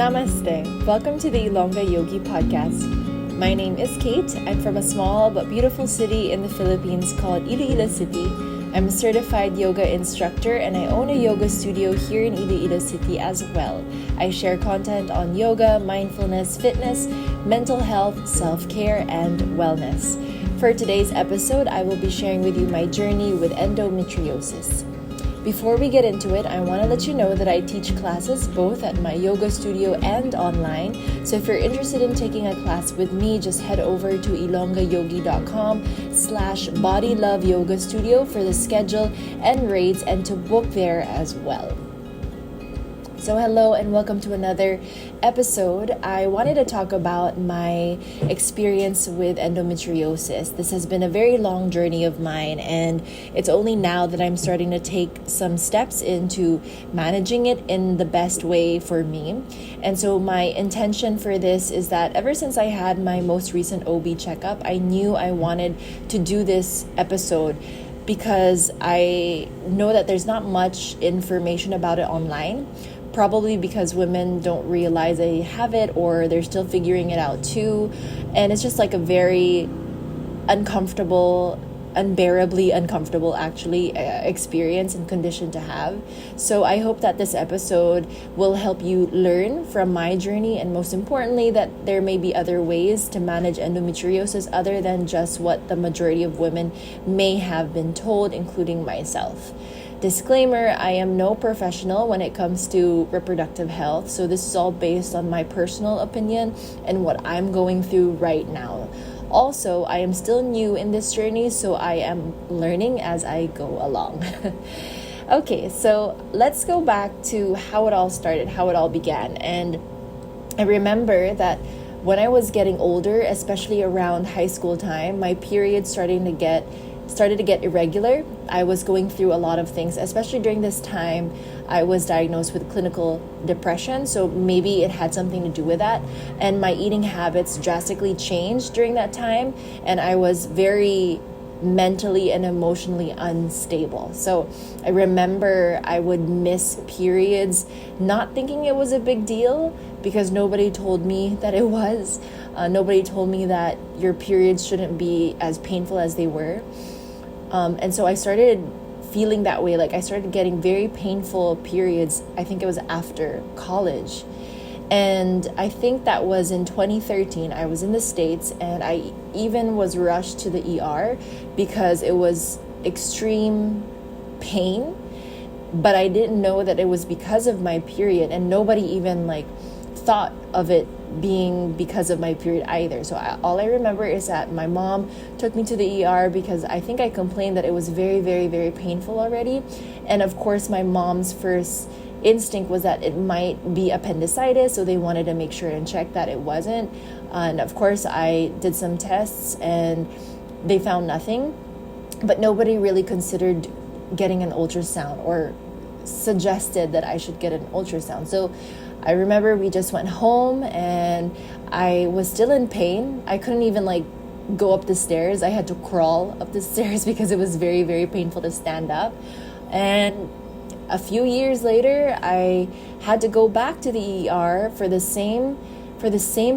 Namaste. Welcome to the Ilongga Yogi podcast. My name is Kate. I'm from a small but beautiful city in the Philippines called Iloilo City. I'm a certified yoga instructor and I own a yoga studio here in Iloilo City as well. I share content on yoga, mindfulness, fitness, mental health, self-care, and wellness. For today's episode, I will be sharing with you my journey with endometriosis. Before we get into it, I want to let you know that I teach classes both at my yoga studio and online. So if you're interested in taking a class with me, just head over to ilonggayogi.com/bodyloveyogailoilo for the schedule and rates and to book there as well. So hello and welcome to another episode. I wanted to talk about my experience with endometriosis. This has been a very long journey of mine, and it's only now that I'm starting to take some steps into managing it in the best way for me. And so my intention for this is that ever since I had my most recent OB checkup, I knew I wanted to do this episode because I know that there's not much information about it online. Probably because women don't realize they have it or they're still figuring it out too. And it's just like a very unbearably uncomfortable experience and condition to have. So I hope that this episode will help you learn from my journey, and most importantly that there may be other ways to manage endometriosis other than just what the majority of women may have been told, including myself. Disclaimer, I am no professional when it comes to reproductive health, so this is all based on my personal opinion and what I'm going through right now. Also, I am still new in this journey, so I am learning as I go along. Okay, so let's go back to how it all started, how it all began. And I remember that when I was getting older, especially around high school time, my period started to get irregular. I was going through a lot of things, especially during this time. I was diagnosed with clinical depression, so maybe it had something to do with that. And my eating habits drastically changed during that time, and I was very mentally and emotionally unstable. So I remember I would miss periods, not thinking it was a big deal because nobody told me that it was. Nobody told me that your periods shouldn't be as painful as they were. And so I started feeling that way. Like I started getting very painful periods. I think it was after college. And I think that was in 2013. I was in the States and I even was rushed to the ER because it was extreme pain. But I didn't know that it was because of my period, and nobody even thought of it being because of my period either. So all I remember is that my mom took me to the ER because I think I complained that it was very, very, very painful already. And of course, my mom's first instinct was that it might be appendicitis, so they wanted to make sure and check that it wasn't. And of course, I did some tests and they found nothing, but nobody really considered getting an ultrasound or suggested that I should get an ultrasound. So I remember we just went home and I was still in pain. I couldn't even go up the stairs. I had to crawl up the stairs because it was very, very painful to stand up. And a few years later, I had to go back to the ER for the same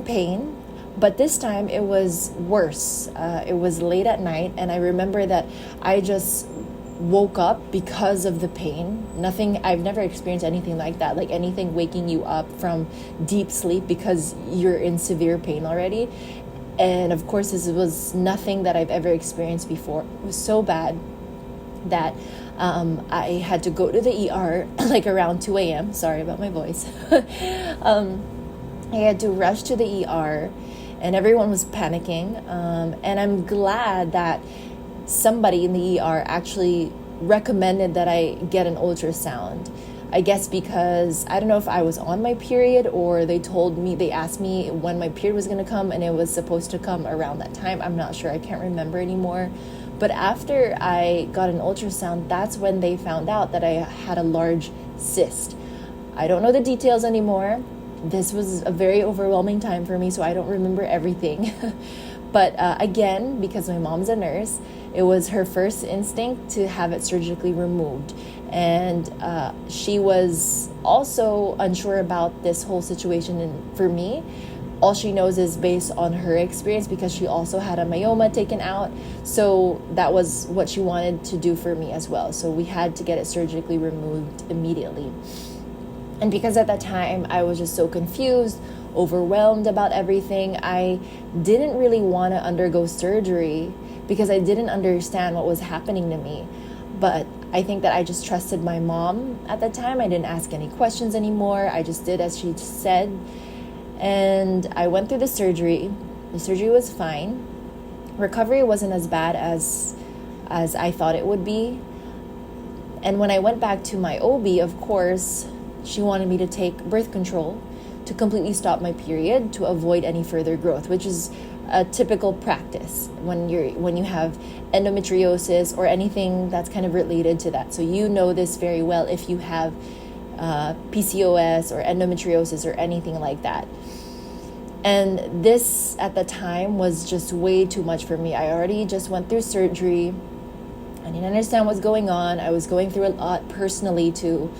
pain, but this time it was worse. It was late at night, and I remember that I just woke up because of the pain. I've never experienced anything like that, like anything waking you up from deep sleep because you're in severe pain already. And of course, this was nothing that I've ever experienced before. It was so bad that I had to go to the ER around 2 a.m. Sorry about my voice. I had to rush to the ER and everyone was panicking. And I'm glad that somebody in the ER actually recommended that I get an ultrasound. I guess because I don't know if I was on my period or they asked me when my period was going to come and it was supposed to come around that time. I'm not sure. I can't remember anymore. But after I got an ultrasound, that's when they found out that I had a large cyst. I don't know the details anymore. This was a very overwhelming time for me, so I don't remember everything. But again, because my mom's a nurse, it was her first instinct to have it surgically removed. And she was also unsure about this whole situation. And for me, all she knows is based on her experience, because she also had a myoma taken out. So that was what she wanted to do for me as well. So we had to get it surgically removed immediately. And because at that time I was just so confused, overwhelmed about everything, I didn't really want to undergo surgery because I didn't understand what was happening to me. But I think that I just trusted my mom at the time. I didn't ask any questions anymore. I just did as she said. And I went through the surgery. The surgery was fine. Recovery wasn't as bad as I thought it would be. And when I went back to my OB, of course, she wanted me to take birth control to completely stop my period to avoid any further growth, which is a typical practice when you have endometriosis or anything that's kind of related to that. So you know this very well if you have PCOS or endometriosis or anything like that. And this at the time was just way too much for me. I already just went through surgery. I didn't understand what's going on. I was going through a lot personally too.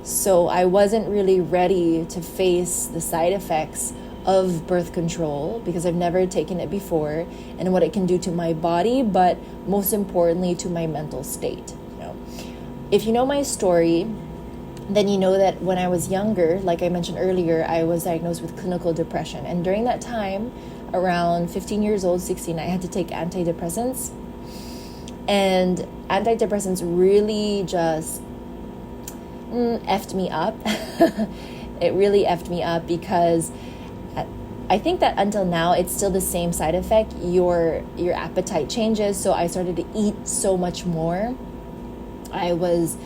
So I wasn't really ready to face the side effects of birth control because I've never taken it before, and what it can do to my body, but most importantly to my mental state. If you know my story, then you know that when I was younger, like I mentioned earlier, I was diagnosed with clinical depression. And during that time, around 15 years old, 16, I had to take antidepressants. And antidepressants really just effed me up. It really effed me up because I think that until now, it's still the same side effect. Your appetite changes. So I started to eat so much more. I was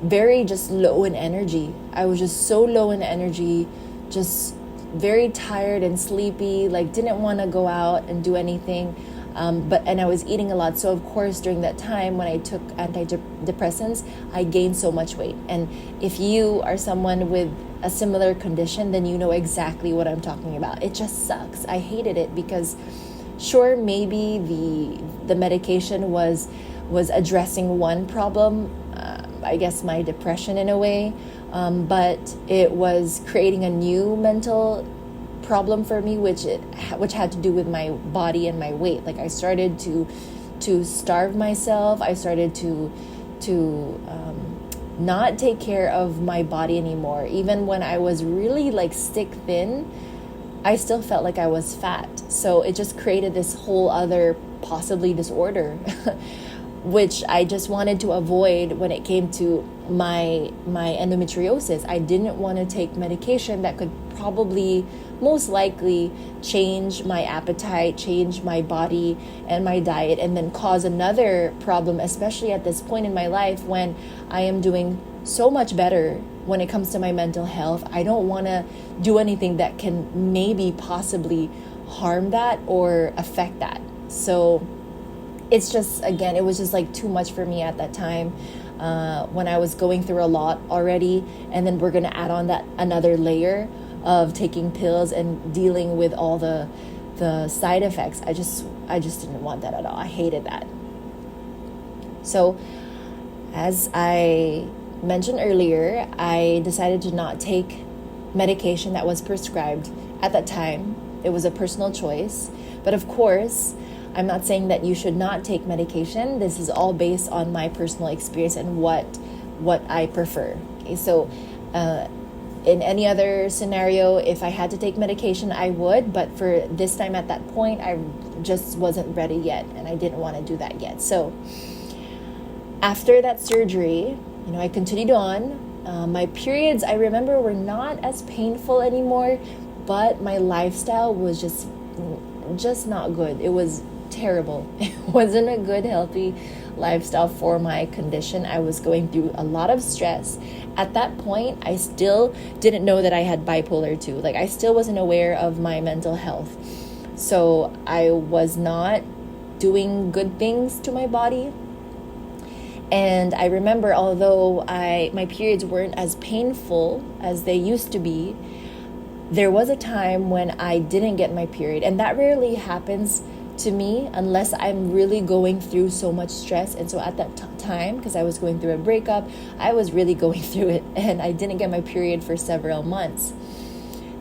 very just low in energy. I was just so low in energy, just very tired and sleepy, like didn't want to go out and do anything. And I was eating a lot. So of course, during that time when I took antidepressants, I gained so much weight. And if you are someone with a similar condition, then you know exactly what I'm talking about. It just sucks. I hated it because sure, maybe the medication was addressing one problem, I guess my depression in a way, but it was creating a new mental problem for me, which had to do with my body and my weight. Like I started to starve myself. I started to not take care of my body anymore. Even when I was really like stick thin, I still felt like I was fat. So it just created this whole other possibly disorder which I just wanted to avoid when it came to my endometriosis. I didn't want to take medication that could probably most likely change my appetite, change my body and my diet, and then cause another problem, especially at this point in my life when I am doing so much better when it comes to my mental health. I don't want to do anything that can maybe possibly harm that or affect that. So it's just, again, it was just like too much for me at that time when I was going through a lot already. And then we're going to add on that another layer of taking pills and dealing with all the side effects. I just didn't want that at all. I hated that. So as I mentioned earlier, I decided to not take medication that was prescribed at that time. It was a personal choice. But of course, I'm not saying that you should not take medication. This is all based on my personal experience and what I prefer. Okay, so in any other scenario, if I had to take medication, I would. But for this time at that point, I just wasn't ready yet, and I didn't want to do that yet. So after that surgery, I continued on. My periods, I remember, were not as painful anymore, but my lifestyle was just not good. It was terrible. It wasn't a good, healthy lifestyle for my condition. I was going through a lot of stress. At that point, I still didn't know that I had bipolar 2. Like, I still wasn't aware of my mental health. So I was not doing good things to my body. And I remember, although my periods weren't as painful as they used to be, there was a time when I didn't get my period. And that rarely happens to me unless I'm really going through so much stress. And so at that time, because I was going through a breakup, I was really going through it, and I didn't get my period for several months.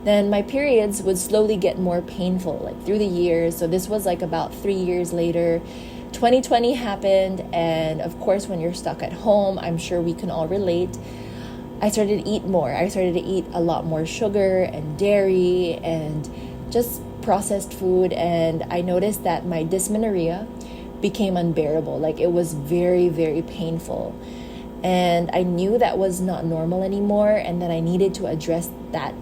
Then my periods would slowly get more painful, like through the years. So this was like about 3 years later. 2020 happened, and of course, when you're stuck at home, I'm sure we can all relate. I started to eat more. I started to eat a lot more sugar and dairy and just processed food, and I noticed that my dysmenorrhea became unbearable. Like, it was very, very painful. And I knew that was not normal anymore, and that I needed to address that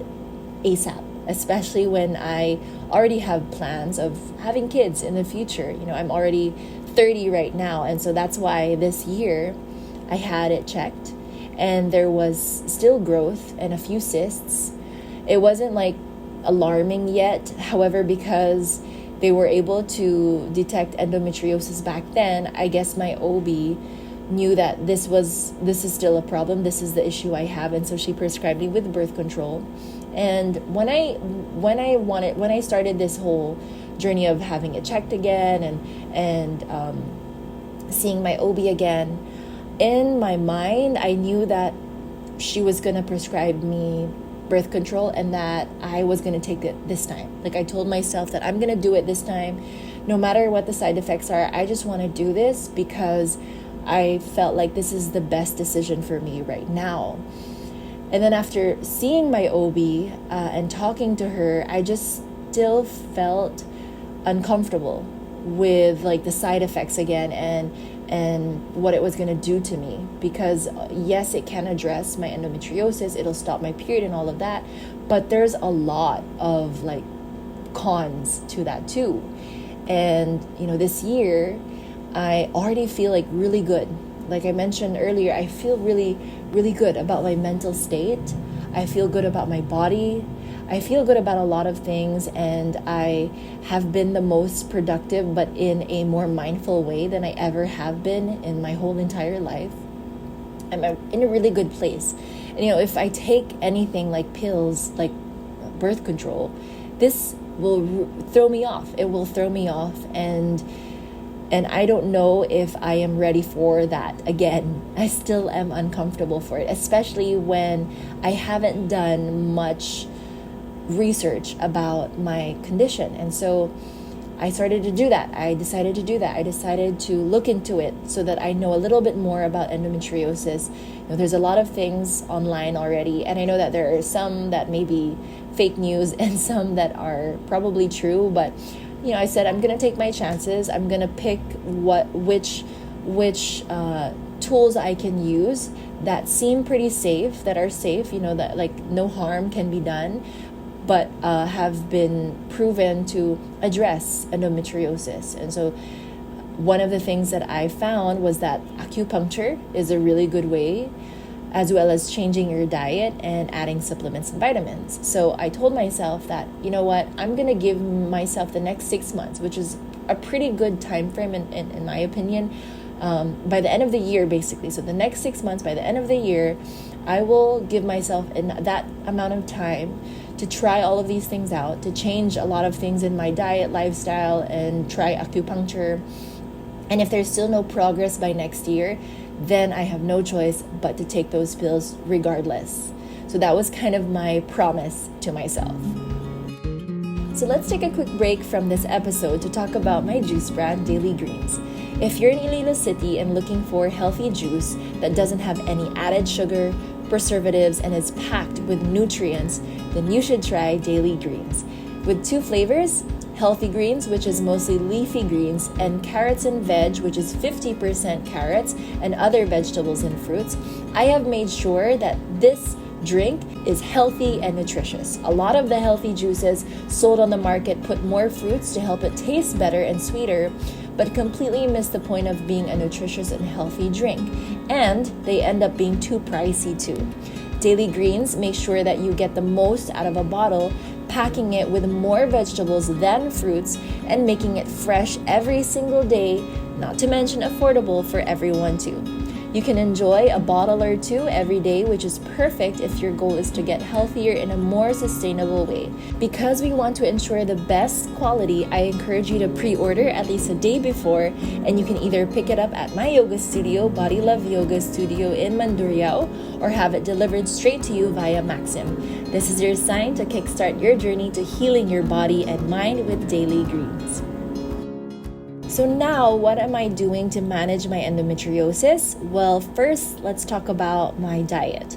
ASAP, especially when I already have plans of having kids in the future. I'm already 30 right now, and so that's why this year I had it checked, and there was still growth and a few cysts. It wasn't like alarming yet, however, because they were able to detect endometriosis back then. I guess my OB knew that this is still a problem, this is the issue I have, and so she prescribed me with birth control. And when I started this whole journey of having it checked again and seeing my OB again, in my mind I knew that she was going to prescribe me birth control, and that I was going to take it this time. Like, I told myself that I'm going to do it this time, no matter what the side effects are. I just want to do this because I felt like this is the best decision for me right now. And then after seeing my OB and talking to her, I just still felt uncomfortable with like the side effects again and what it was going to do to me, because yes, it can address my endometriosis, it'll stop my period and all of that, but there's a lot of like cons to that too. And this year I already feel like really good. Like I mentioned earlier, I feel really, really good about my mental state. I feel good about my body. I feel good about a lot of things, and I have been the most productive, but in a more mindful way than I ever have been in my whole entire life. I'm in a really good place. And if I take anything like pills, like birth control, this will throw me off. It will throw me off, and I don't know if I am ready for that again. I still am uncomfortable for it, especially when I haven't done much research about my condition. And so I started to do that. I decided to do that. I decided to look into it so that I know a little bit more about endometriosis. There's a lot of things online already, and I know that there are some that may be fake news and some that are probably true, but I said I'm going to take my chances. I'm going to pick which tools I can use that seem pretty safe, that are safe, that like no harm can be done, but have been proven to address endometriosis. And so one of the things that I found was that acupuncture is a really good way, as well as changing your diet and adding supplements and vitamins. So I told myself that, I'm going to give myself the next 6 months, which is a pretty good time frame in my opinion, by the end of the year, basically. So the next 6 months, by the end of the year, I will give myself that amount of time to try all of these things out, to change a lot of things in my diet, lifestyle, and try acupuncture. And if there's still no progress by next year, then I have no choice but to take those pills regardless. So that was kind of my promise to myself. So let's take a quick break from this episode to talk about my juice brand, Daily Greens. If you're in Iloilo City and looking for healthy juice that doesn't have any added sugar, preservatives, and is packed with nutrients, then you should try Daily Greens. With 2 flavors, healthy greens, which is mostly leafy greens, and carrots and veg, which is 50% carrots and other vegetables and fruits, I have made sure that this drink is healthy and nutritious. A lot of the healthy juices sold on the market put more fruits to help it taste better and sweeter, but completely miss the point of being a nutritious and healthy drink. And they end up being too pricey too. Daily Greens make sure that you get the most out of a bottle, packing it with more vegetables than fruits and making it fresh every single day, not to mention affordable for everyone too. You can enjoy a bottle or two every day, which is perfect if your goal is to get healthier in a more sustainable way. Because we want to ensure the best quality, I encourage you to pre-order at least a day before, and you can either pick it up at my yoga studio, Body Love Yoga Studio in Mandurriao, or have it delivered straight to you via Maxim. This is your sign to kickstart your journey to healing your body and mind with daily greens. So now, what am I doing to manage my endometriosis? Well, first, let's talk about my diet.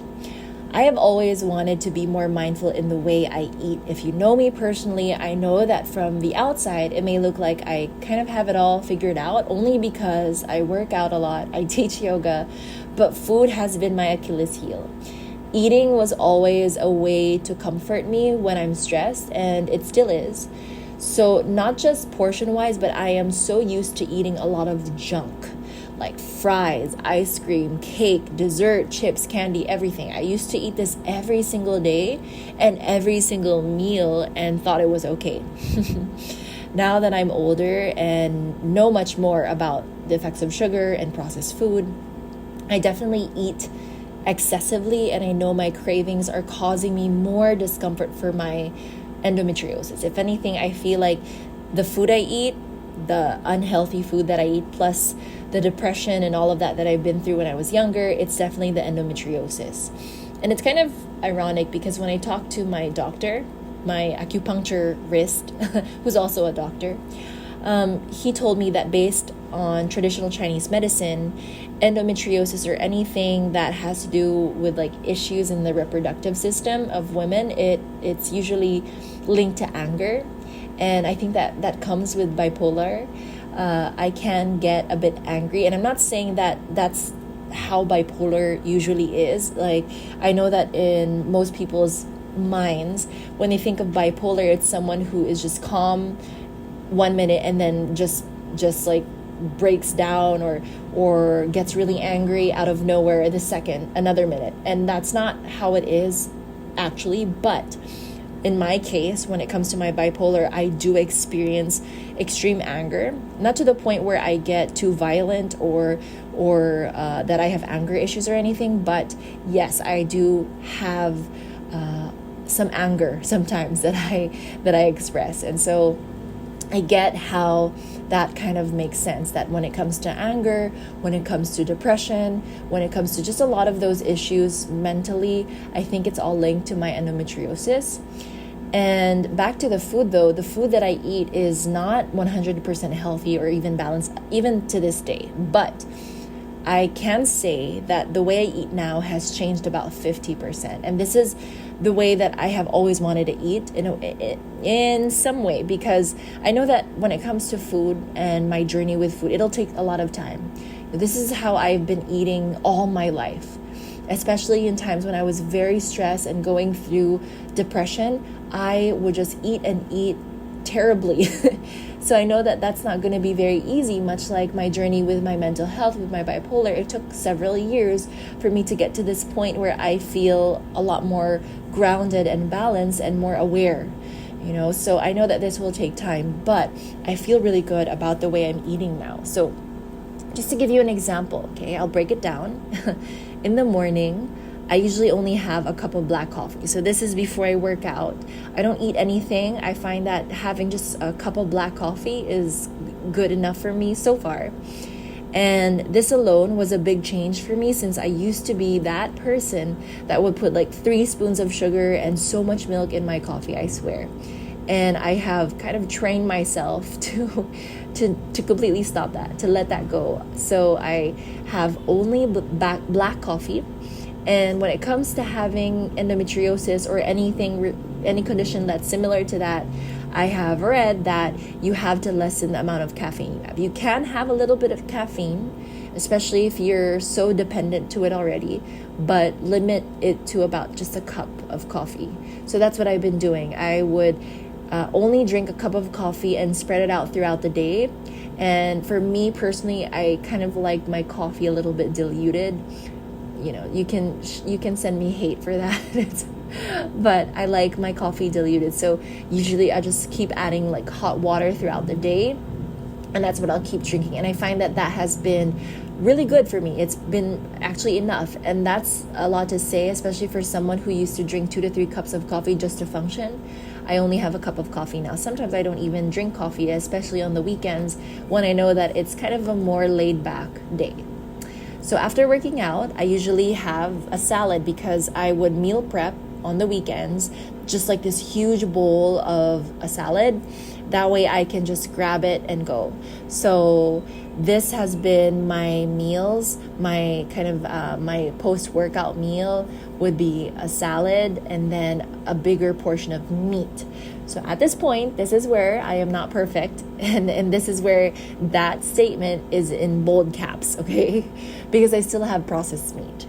I have always wanted to be more mindful in the way I eat. If you know me personally, I know that from the outside, it may look like I kind of have it all figured out, only because I work out a lot, I teach yoga, but food has been my Achilles heel. Eating was always a way to comfort me when I'm stressed, and it still is. So not just portion-wise, but I am so used to eating a lot of junk, like fries, ice cream, cake, dessert, chips, candy, everything. I used to eat this every single day and every single meal and thought it was okay. Now that I'm older and know much more about the effects of sugar and processed food, I definitely eat excessively, and I know my cravings are causing me more discomfort for my endometriosis. If anything, I feel like the food I eat, the unhealthy food that I eat, plus the depression and all of that I've been through when I was younger, it's definitely the endometriosis. And it's kind of ironic because when I talked to my doctor, my acupuncturist, who's also a doctor, he told me that based on traditional Chinese medicine, endometriosis or anything that has to do with like issues in the reproductive system of women, it's usually linked to anger. And I think that comes with bipolar. I can get a bit angry, and I'm not saying that that's how bipolar usually is. Like, I know that in most people's minds, when they think of bipolar, it's someone who is just calm 1 minute and then just like breaks down or gets really angry out of nowhere another minute. And that's not how it is actually. But in my case, when it comes to my bipolar, I do experience extreme anger, not to the point where I get too violent or that I have anger issues or anything, but yes, I do have some anger sometimes that I express. And so I get how that kind of makes sense, that when it comes to anger, when it comes to depression, when it comes to just a lot of those issues mentally, I think it's all linked to my endometriosis. And back to the food though, the food that I eat is not 100% healthy or even balanced, even to this day. But I can say that the way I eat now has changed about 50%. And this is the way that I have always wanted to eat in some way, because I know that when it comes to food and my journey with food, it'll take a lot of time. This is how I've been eating all my life, especially in times when I was very stressed and going through depression. I would just eat and eat terribly. So I know that that's not going to be very easy, much like my journey with my mental health, with my bipolar. It took several years for me to get to this point where I feel a lot more grounded and balanced and more aware, so I know that this will take time, but I feel really good about the way I'm eating now. So just to give you an example, okay, I'll break it down. In the morning, I usually only have a cup of black coffee. So this is before I work out. I don't eat anything. I find that having just a cup of black coffee is good enough for me so far. And this alone was a big change for me, since I used to be that person that would put like 3 spoons of sugar and so much milk in my coffee, I swear. And I have kind of trained myself to completely stop that, to let that go. So I have only black coffee. And when it comes to having endometriosis or any condition that's similar to that, I have read that you have to lessen the amount of caffeine you have. You can have a little bit of caffeine, especially if you're so dependent to it already, but limit it to about just a cup of coffee. So that's what I've been doing. I would only drink a cup of coffee and spread it out throughout the day. And for me personally, I kind of like my coffee a little bit diluted. You can send me hate for that. But I like my coffee diluted. So usually I just keep adding like hot water throughout the day, and that's what I'll keep drinking. And I find that has been really good for me. It's been actually enough. And that's a lot to say, especially for someone who used to drink 2 to 3 cups of coffee just to function. I only have a cup of coffee now. Sometimes I don't even drink coffee, especially on the weekends when I know that it's kind of a more laid back day. So after working out, I usually have a salad because I would meal prep on the weekends, just like this huge bowl of a salad. That way I can just grab it and go. So this has been my meals. My kind of my post-workout meal would be a salad and then a bigger portion of meat. So at this point, this is where I am not perfect. And this is where that statement is in bold caps, okay? Because I still have processed meat.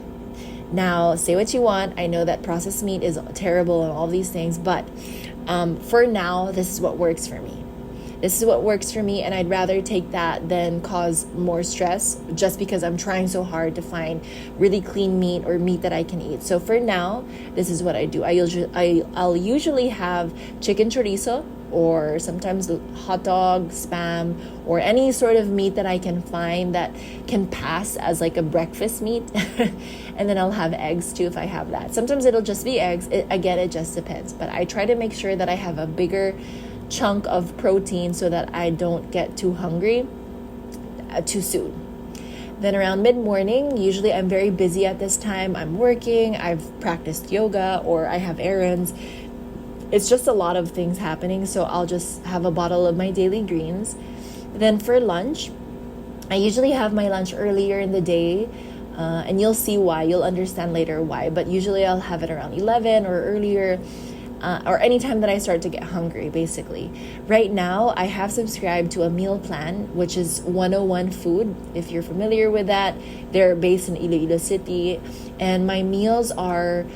Now, say what you want. I know that processed meat is terrible and all these things, but for now, this is what works for me. This is what works for me, and I'd rather take that than cause more stress just because I'm trying so hard to find really clean meat or meat that I can eat. So for now, this is what I do. I'll usually have chicken chorizo, or sometimes hot dog, spam, or any sort of meat that I can find that can pass as like a breakfast meat. And then I'll have eggs too if I have that. Sometimes it'll just be eggs. Again, it just depends. But I try to make sure that I have a bigger chunk of protein so that I don't get too hungry too soon. Then around mid-morning, usually I'm very busy at this time. I'm working, I've practiced yoga, or I have errands. It's just a lot of things happening, so I'll just have a bottle of my daily greens. Then for lunch, I usually have my lunch earlier in the day, and you'll see why. You'll understand later why, but usually I'll have it around 11 or earlier, or anytime that I start to get hungry, basically. Right now, I have subscribed to a meal plan, which is 101 Food. If you're familiar with that, they're based in Iloilo City, and my meals are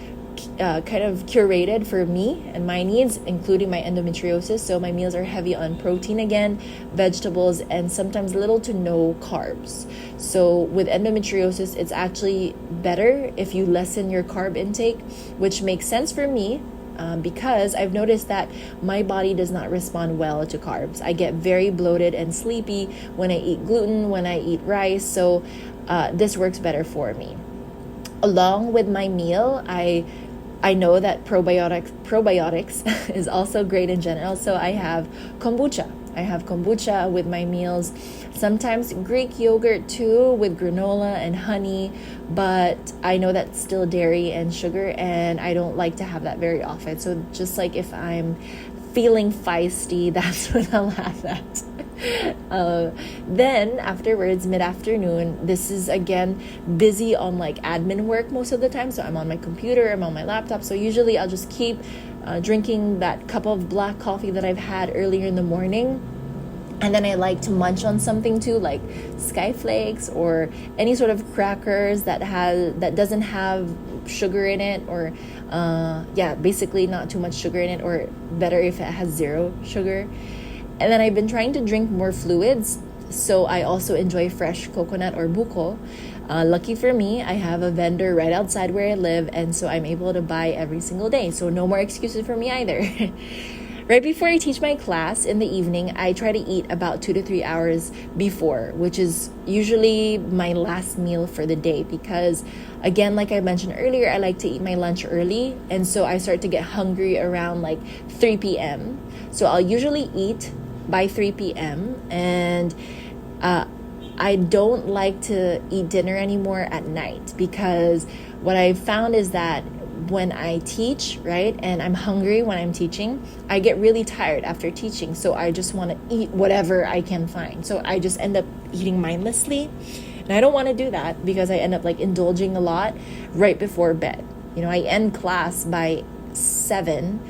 kind of curated for me and my needs, including my endometriosis. So my meals are heavy on protein again, vegetables, and sometimes little to no carbs. So with endometriosis, it's actually better if you lessen your carb intake, which makes sense for me. Because I've noticed that my body does not respond well to carbs. I get very bloated and sleepy when I eat gluten, when I eat rice. So this works better for me. Along with my meal, I know that probiotics is also great in general. So I have kombucha. I have kombucha with my meals. Sometimes Greek yogurt too with granola and honey, but I know that's still dairy and sugar, and I don't like to have that very often. So just like if I'm feeling feisty, that's when I'll have that. Then afterwards, mid-afternoon, this is again busy on like admin work most of the time. So I'm on my computer, I'm on my laptop. So usually I'll just keep drinking that cup of black coffee that I've had earlier in the morning. And then I like to munch on something too, like Sky Flakes or any sort of crackers that doesn't have sugar in it, or basically not too much sugar in it, or better if it has zero sugar. And then I've been trying to drink more fluids, so I also enjoy fresh coconut or buko. Lucky for me, I have a vendor right outside where I live, and so I'm able to buy every single day. So no more excuses for me either. Right before I teach my class in the evening, I try to eat about 2 to 3 hours before, which is usually my last meal for the day, because again, like I mentioned earlier, I like to eat my lunch early, and so I start to get hungry around like 3 p.m. So I'll usually eat by 3 p.m. and I don't like to eat dinner anymore at night, because what I've found is that when I teach, right, and I'm hungry when I'm teaching, I get really tired after teaching. So I just want to eat whatever I can find. So I just end up eating mindlessly. And I don't want to do that, because I end up like indulging a lot right before bed. You know, I end class by 7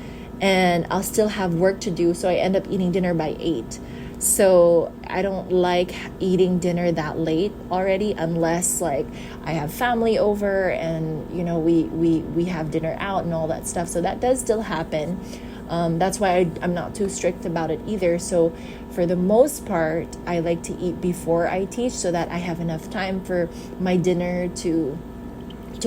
and I'll still have work to do. So I end up eating dinner by 8. So I don't like eating dinner that late already, unless like I have family over and, you know, we have dinner out and all that stuff. So that does still happen. That's why I'm not too strict about it either. So for the most part, I like to eat before I teach, so that I have enough time for my dinner to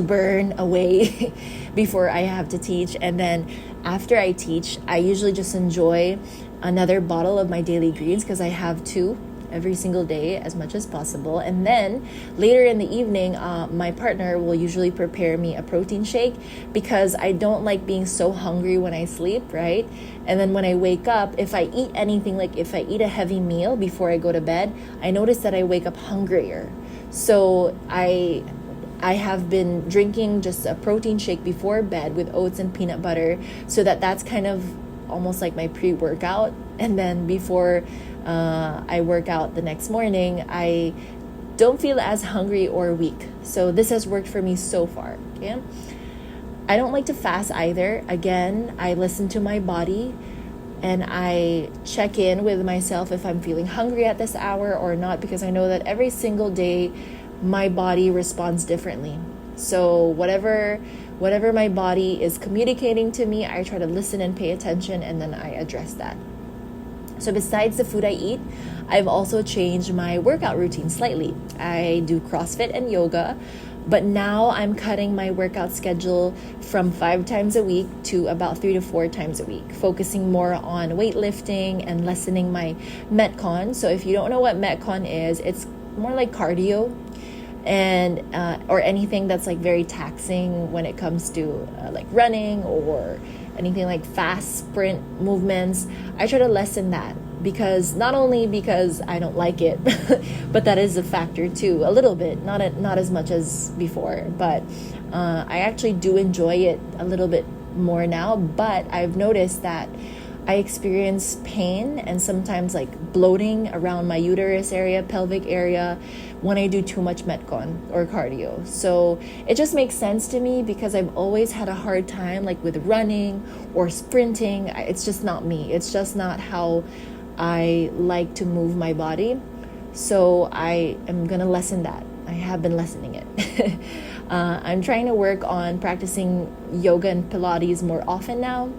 burn away before I have to teach. And then after I teach, I usually just enjoy another bottle of my daily greens, because I have 2 every single day as much as possible. And then later in the evening, my partner will usually prepare me a protein shake because I don't like being so hungry when I sleep, right? And then when I wake up, if I eat anything, like if I eat a heavy meal before I go to bed, I notice that I wake up hungrier. So I have been drinking just a protein shake before bed with oats and peanut butter, so that's kind of almost like my pre-workout. And then before I work out the next morning, I don't feel as hungry or weak. So this has worked for me so far. Okay, I don't like to fast either. Again, I listen to my body and I check in with myself if I'm feeling hungry at this hour or not, because I know that every single day my body responds differently. So whatever my body is communicating to me, I try to listen and pay attention, and then I address that. So besides the food I eat, I've also changed my workout routine slightly. I do CrossFit and yoga, but now I'm cutting my workout schedule from 5 times a week to about 3 to 4 times a week, focusing more on weightlifting and lessening my Metcon. So if you don't know what Metcon is, it's more like cardio, and or anything that's like very taxing when it comes to like running or anything like fast sprint movements. I try to lessen that, because not only because I don't like it, but that is a factor too, a little bit, not as much as before, but I actually do enjoy it a little bit more now. But I've noticed that I experience pain and sometimes like bloating around my uterus area, pelvic area, when I do too much Metcon or cardio. So it just makes sense to me, because I've always had a hard time like with running or sprinting. It's just not me. It's just not how I like to move my body. So I am going to lessen that. I have been lessening it. I'm trying to work on practicing yoga and Pilates more often now.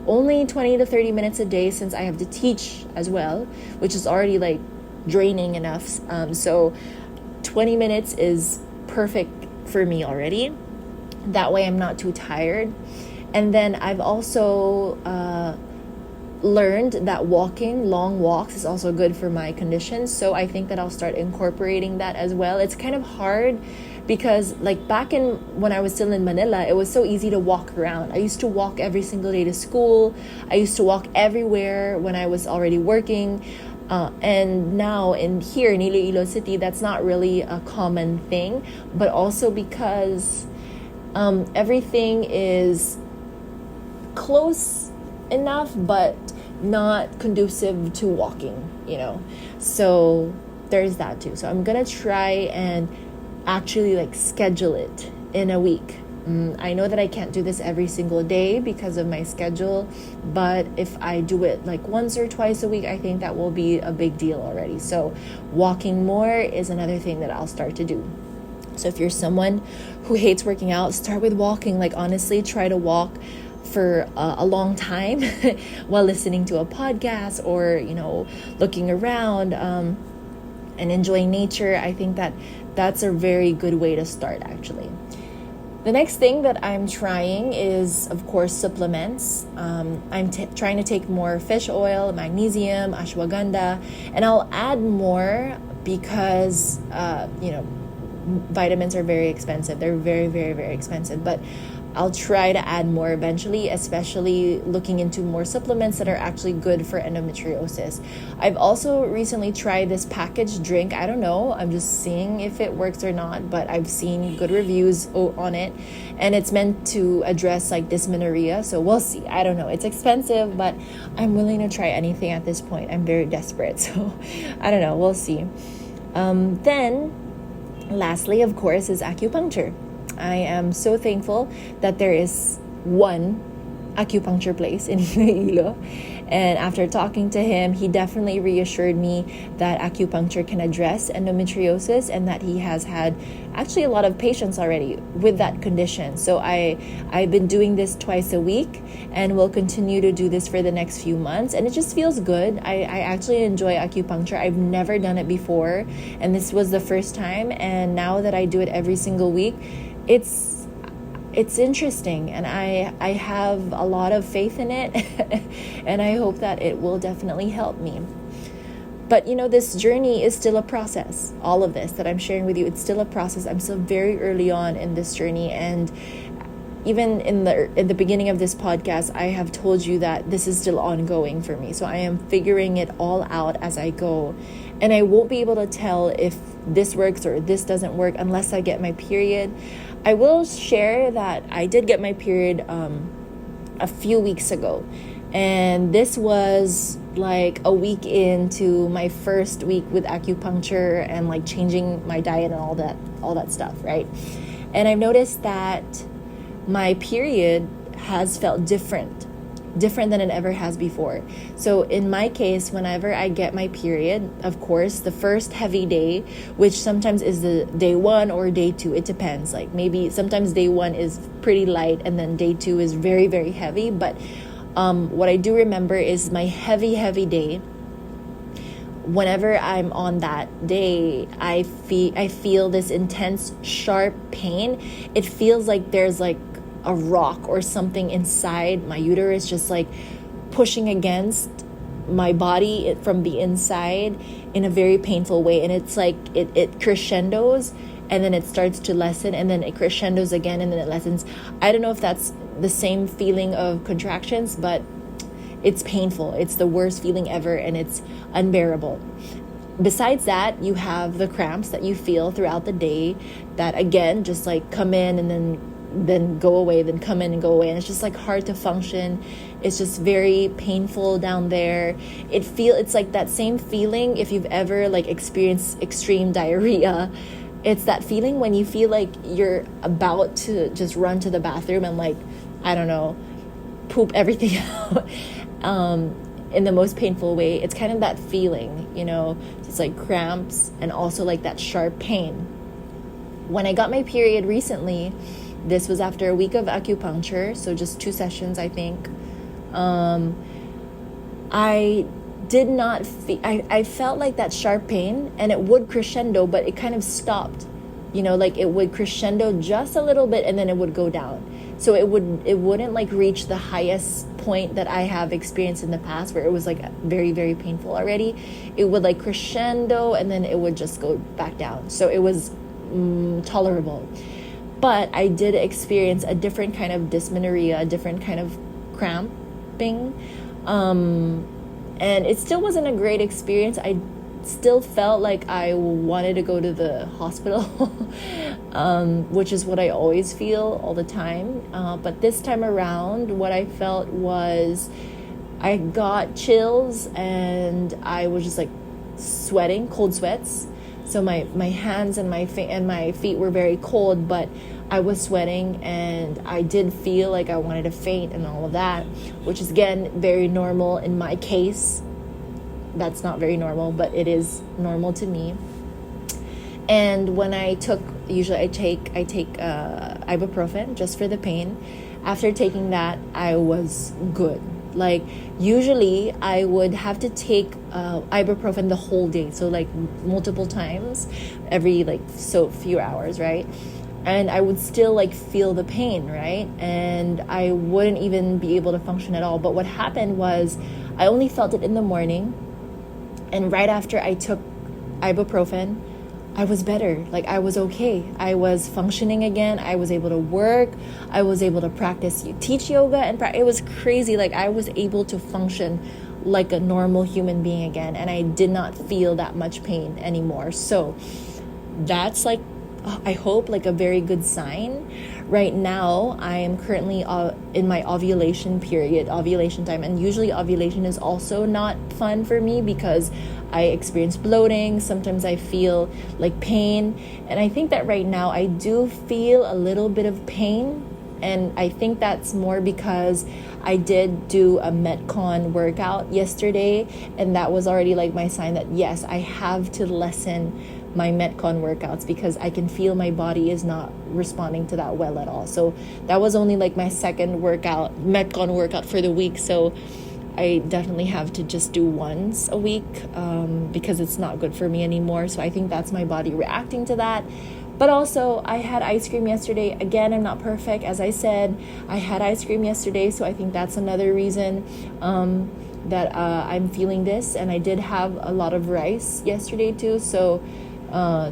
Only 20 to 30 minutes a day, since I have to teach as well, which is already like draining enough. So 20 minutes is perfect for me already. That way I'm not too tired. And then I've also learned that walking, long walks, is also good for my condition. So I think that I'll start incorporating that as well. It's kind of hard because like back in when I was still in Manila, it was so easy to walk around. I used to walk every single day to school. I used to walk everywhere when I was already working. And now here in Iloilo City, that's not really a common thing, but also because everything is close enough, but not conducive to walking, So there's that too. So I'm gonna try and actually like schedule it in a week. I know that I can't do this every single day because of my schedule, but if I do it like once or twice a week, I think that will be a big deal already. So walking more is another thing that I'll start to do. So if you're someone who hates working out, start with walking. Like honestly, try to walk for a long time while listening to a podcast or, looking around and enjoying nature. I think that's a very good way to start actually. The next thing that I'm trying is, of course, supplements. I'm trying to take more fish oil, magnesium, ashwagandha, and I'll add more because, vitamins are very expensive. They're very, very, very expensive. But I'll try to add more eventually, especially looking into more supplements that are actually good for endometriosis. I've also recently tried this packaged drink. I don't know. I'm just seeing if it works or not, but I've seen good reviews on it, and it's meant to address like dysmenorrhea. So we'll see. I don't know. It's expensive, but I'm willing to try anything at this point. I'm very desperate. So I don't know. We'll see. Then lastly, of course, is acupuncture. I am so thankful that there is one acupuncture place in Iloilo. And after talking to him, he definitely reassured me that acupuncture can address endometriosis and that he has had actually a lot of patients already with that condition. So I've been doing this twice a week and will continue to do this for the next few months. And it just feels good. I actually enjoy acupuncture. I've never done it before, and this was the first time. And now that I do it every single week, it's interesting, and I have a lot of faith in it and I hope that it will definitely help me. But this journey is still a process. All of this that I'm sharing with you, it's still a process. I'm still very early on in this journey, and even in the beginning of this podcast, I have told you that this is still ongoing for me. So I am figuring it all out as I go, and I won't be able to tell if this works or this doesn't work unless I get my period. I will share that I did get my period a few weeks ago, and this was like a week into my first week with acupuncture and like changing my diet and all that stuff, right? And I've noticed that my period has felt different than it ever has before. So in my case, whenever I get my period, of course, the first heavy day, which sometimes is the day 1 or day 2, it depends. Like maybe sometimes day 1 is pretty light and then day 2 is very, very heavy. But what I do remember is my heavy day. Whenever I'm on that day, I feel this intense, sharp pain. It feels like there's like a rock or something inside my uterus just like pushing against my body from the inside in a very painful way. And it's like it crescendos and then it starts to lessen, and then it crescendos again and then it lessens. I don't know if that's the same feeling of contractions, but it's painful. It's the worst feeling ever, and it's unbearable. Besides that, you have the cramps that you feel throughout the day that again just like come in and then go away, then come in and go away, and it's just like hard to function. It's just very painful down there. It's like that same feeling if you've ever like experienced extreme diarrhea. It's that feeling when you feel like you're about to just run to the bathroom and like, I don't know, poop everything out in the most painful way. It's kind of that feeling, it's like cramps and also like that sharp pain. When I got my period recently, this was after a week of acupuncture, so just 2 sessions, I think. I did not feel, I felt like that sharp pain, and it would crescendo, but it kind of stopped. Like it would crescendo just a little bit and then it would go down. So it wouldn't like reach the highest point that I have experienced in the past where it was like very, very painful already. It would like crescendo and then it would just go back down. So it was tolerable. But I did experience a different kind of dysmenorrhea, a different kind of cramping. And it still wasn't a great experience. I still felt like I wanted to go to the hospital, which is what I always feel all the time. But this time around, what I felt was I got chills and I was just like sweating, cold sweats. So my hands and my feet were very cold, but I was sweating and I did feel like I wanted to faint and all of that, which is again very normal in my case. That's not very normal, but it is normal to me. And when usually I take ibuprofen just for the pain. After taking that, I was good. Like usually I would have to take ibuprofen the whole day, so like multiple times every few hours, right? And I would still like feel the pain, right? And I wouldn't even be able to function at all. But what happened was I only felt it in the morning, and right after I took ibuprofen, I was better. Like I was okay. I was functioning again. I was able to work. I was able to teach yoga, and it was crazy. Like I was able to function like a normal human being again, and I did not feel that much pain anymore. So that's like, I hope, like a very good sign. Right now, I am currently in my ovulation time, and usually ovulation is also not fun for me because I experience bloating. Sometimes I feel like pain, and I think that right now I do feel a little bit of pain, and I think that's more because I did do a Metcon workout yesterday, and that was already like my sign that yes, I have to lessen my Metcon workouts because I can feel my body is not responding to that well at all. So that was only like my second Metcon workout for the week. So I definitely have to just do once a week because it's not good for me anymore. So I think that's my body reacting to that. But also, I had ice cream yesterday. Again, I'm not perfect. As I said, I had ice cream yesterday, so I think that's another reason. that I'm feeling this, and I did have a lot of rice yesterday too, so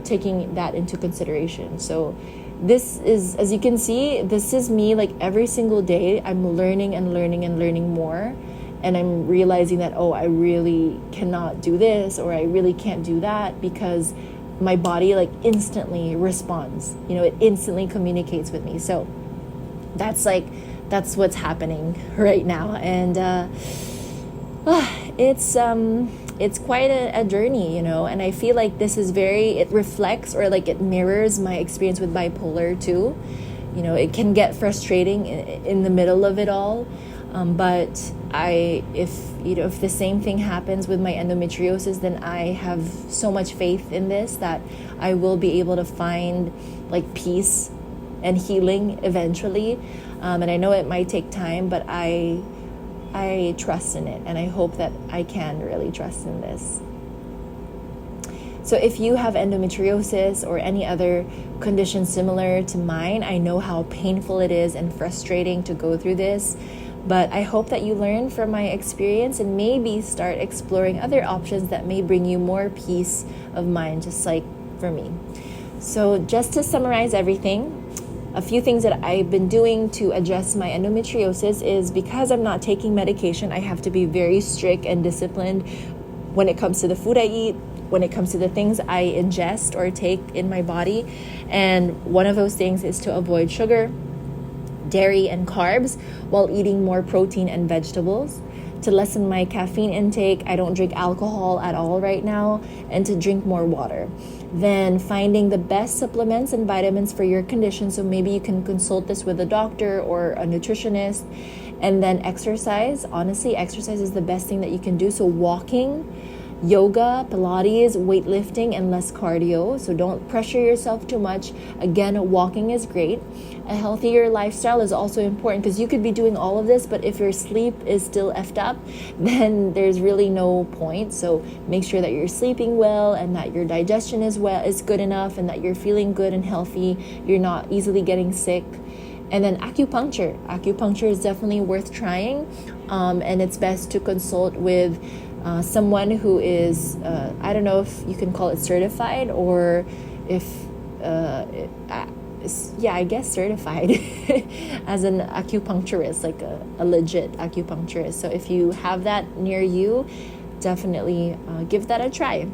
taking that into consideration. So this is, as you can see, this is me like every single day. I'm learning and learning and learning more, and I'm realizing that, oh, I really cannot do this, or I really can't do that, because my body like instantly responds, it instantly communicates with me. So that's what's happening right now. And it's quite a journey, and I feel like this is it reflects, or like it mirrors my experience with bipolar too. It can get frustrating in the middle of it all, but if the same thing happens with my endometriosis, then I have so much faith in this that I will be able to find like peace and healing eventually. And I know it might take time, but I trust in it, and I hope that I can really trust in this. So if you have endometriosis or any other condition similar to mine, I know how painful it is and frustrating to go through this, but I hope that you learn from my experience and maybe start exploring other options that may bring you more peace of mind, just like for me. So just to summarize everything, a few things that I've been doing to address my endometriosis is, because I'm not taking medication, I have to be very strict and disciplined when it comes to the food I eat, when it comes to the things I ingest or take in my body. And one of those things is to avoid sugar, dairy, and carbs while eating more protein and vegetables. To lessen my caffeine intake, I don't drink alcohol at all right now, and to drink more water. Then finding the best supplements and vitamins for your condition, so maybe you can consult this with a doctor or a nutritionist. And then exercise. Honestly, exercise is the best thing that you can do. So walking, yoga, Pilates, weightlifting, and less cardio. So don't pressure yourself too much. Again, walking is great. A healthier lifestyle is also important, because you could be doing all of this, but if your sleep is still effed up, then there's really no point. So make sure that you're sleeping well, and that your digestion is good enough, and that you're feeling good and healthy. You're not easily getting sick. And then acupuncture. Acupuncture is definitely worth trying, and it's best to consult with someone who is, I don't know if you can call it certified, or if, I guess certified as an acupuncturist, like a legit acupuncturist. So if you have that near you, definitely give that a try.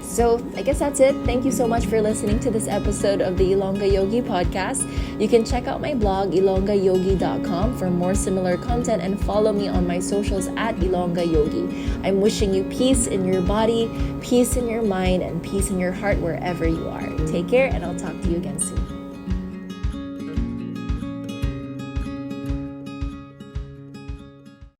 So I guess that's it. Thank you so much for listening to this episode of the Ilongga Yogi podcast. You can check out my blog, ilonggayogi.com, for more similar content, and follow me on my socials at Ilongga Yogi. I'm wishing you peace in your body, peace in your mind, and peace in your heart wherever you are. Take care, and I'll talk to you again soon.